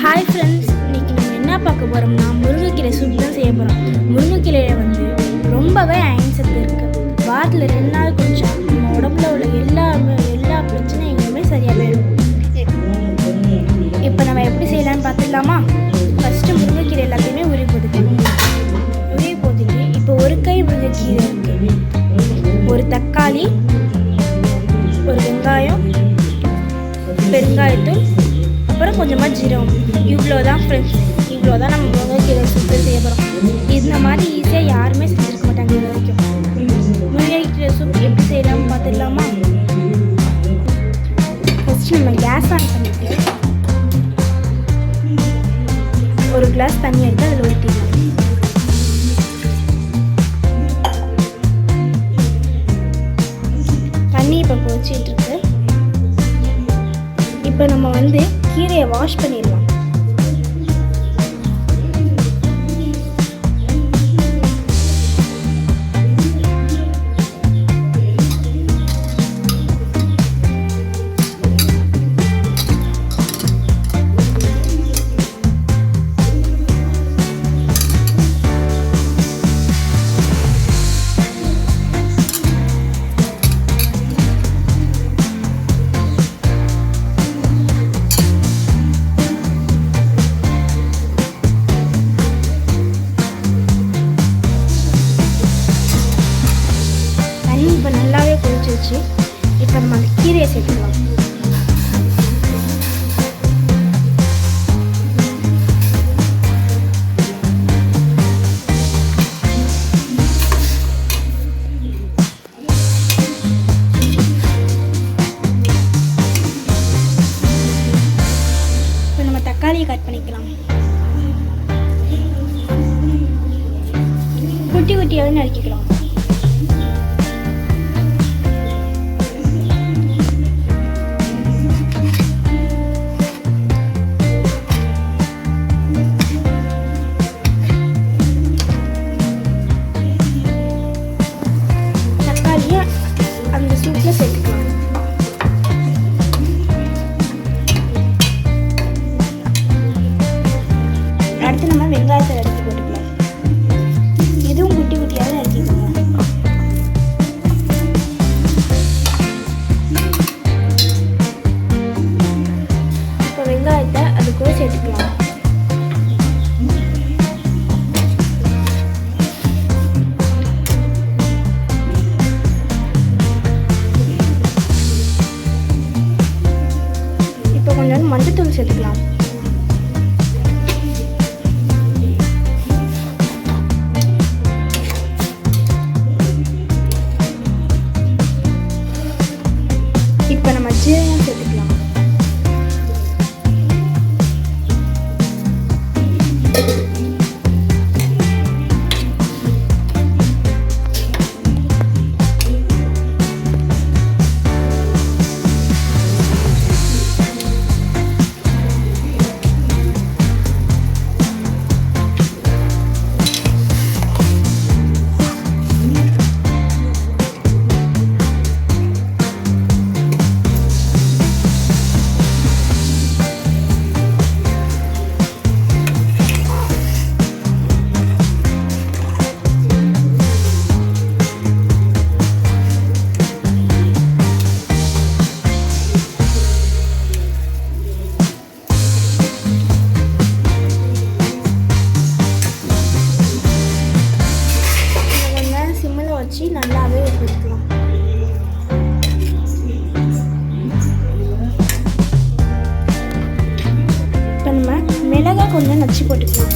Hi friends, இன்றைக்கி நம்ம என்ன பார்க்க போகிறோம்னா முருங்கைக்கீரை சூப் தான் செய்ய போகிறோம். முருங்கைக்கீரையில் வந்து ரொம்பவே அயன் சத்து இருக்குது. வாரத்தில் 2 நாள் குடிச்சா நம்ம உடம்புல உள்ள எல்லா பிரச்சனைகளுமே சரியாக போயிடும். இப்போ நம்ம எப்படி செய்யலான்னு பார்த்துடலாமா? ஃபஸ்ட்டு முருங்கைக்கீரை எல்லாத்தையுமே உருவி போட்டுக்கணும். உருவி போட்டுட்டு இப்போ ஒரு கை முருங்கைக்கீரை இருக்குது, ஒரு தக்காளி, ஒரு வெங்காயம், பெருங்காயத்தூள், அப்புறம் கொஞ்சமாக ஜீரகம். இவ்வளோதான் ஃப்ரெண்ட்ஸ், இவ்வளோதான் நம்ம முருங்கைக்கீரை சூப்பு செய்ய போகிறோம். இந்த மாதிரி ஈஸியாக யாருமே செஞ்சுருக்க மாட்டாங்க இது வரைக்கும். முருங்கைக்கீரை சூப் எப்படி செய்யலாம்னு பார்த்துடலாமா? ஃபஸ்ட்டு நம்ம கேஸ் ஆன் பண்ணிவிட்டு ஒரு கிளாஸ் தண்ணி எடுத்து அதில் ஊற்றிடலாம். தண்ணி இப்போ கொதிச்சிட்டு இருக்கு. இப்போ நம்ம வந்து கீரையை வாஷ் பண்ணிடலாம். இப்போ நல்லாவே கொதிச்சிருச்சு. இப்போ நம்ம அந்த கீரையை சேர்த்துக்கலாம். இப்போ நம்ம தக்காளியை கட் பண்ணிக்கலாம். குட்டி குட்டியாகவே நறுக்கிக்கலாம். அந்த சூப்பில் சேர்த்துக்கலாம். அடுத்து நம்ம வெங்காயத்தை எடுத்து போட்டுக்கலாம். இதுவும் குட்டி குட்டியாக நறுக்கிக்கணும். இப்போ வெங்காயத்தை அது கூட சேர்த்துக்கலாம். கொஞ்சம் மஞ்சத்தூள் சேர்த்துக்கலாம். இப்போ நம்ம ஜீரகம் சேர்த்துக்கலாம். வச்சு நல்லாவே வச்சுக்கலாம். இப்போ நம்ம மிளகாய் கொஞ்சம் நச்சு போட்டுக்கலாம்.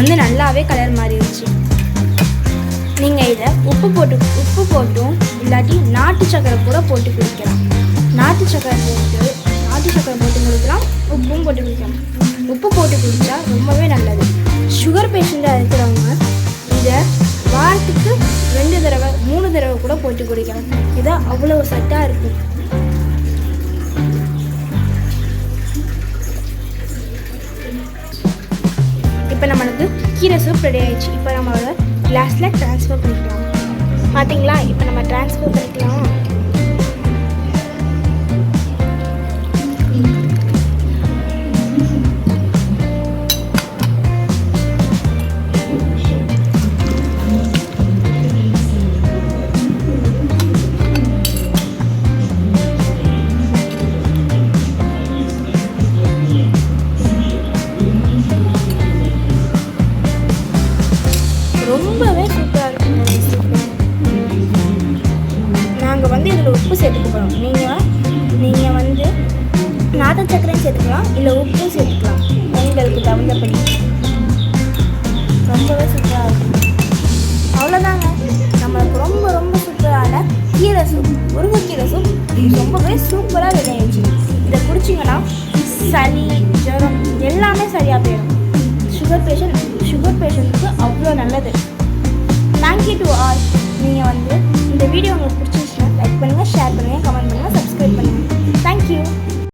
வந்து நல்லாவே கலர் மாறிடுச்சு. நீங்கள் இதை உப்பு போட்டும் இல்லாட்டி நாட்டு சக்கரை கூட போட்டு குடிக்கலாம். நாட்டு சக்கரை போட்டு குடிக்கலாம், உப்பும் போட்டு குடிக்கலாம். உப்பு போட்டு குடித்தா ரொம்பவே நல்லது. சுகர் பேஷண்ட்டாக இருக்கிறவங்க இதை வாரத்துக்கு 2 தடவை 3 தடவை கூட போட்டு குடிக்கலாம். இது அவ்வளோ சத்தாக இருக்கும். இப்போ நம்மளுக்கு கீரை சூப் ரெடி ஆயிடுச்சு. இப்போ நம்மளோட கிளாஸில் ட்ரான்ஸ்ஃபர் பண்ணிக்கலாம். பார்த்தீங்களா? இப்போ நம்ம ட்ரான்ஸ்ஃபர் பண்ணிக்கலாம். ரொம்பவே சூப்பராக இருக்கும். நாங்கள் வந்து இதில் உப்பு சேர்த்துக்க போகிறோம். நீங்கள் வந்து நாட்டு சக்கரையும் சேர்த்துக்கலாம், இல்லை உப்பும் சேர்த்துக்கலாம், உங்களுக்கு தகுந்தபடி. ரொம்பவே சூப்பராக இருக்கும். அவ்வளோதாங்க, நம்மளுக்கு ரொம்ப ரொம்ப சூப்பரான கீரை சூப், முருங்கைக்கீரை சூப் ரொம்பவே சூப்பராக ரெடி ஆயிடுச்சு. இதை குடிச்சிங்கன்னா சளி, ஜுரம் எல்லாமே சரியாக போயிடும். சுகர் பேஷண்ட்டுக்கு அவ்வளோ நல்லது. Thank you to all. நீங்கள் வந்து இந்த வீடியோ உங்களுக்கு பிடிச்சிருச்சுன்னா லைக் பண்ணுங்கள், ஷேர் பண்ணுங்கள், கமெண்ட் பண்ணுங்கள், சப்ஸ்கிரைப் பண்ணுங்கள். தேங்க்யூ.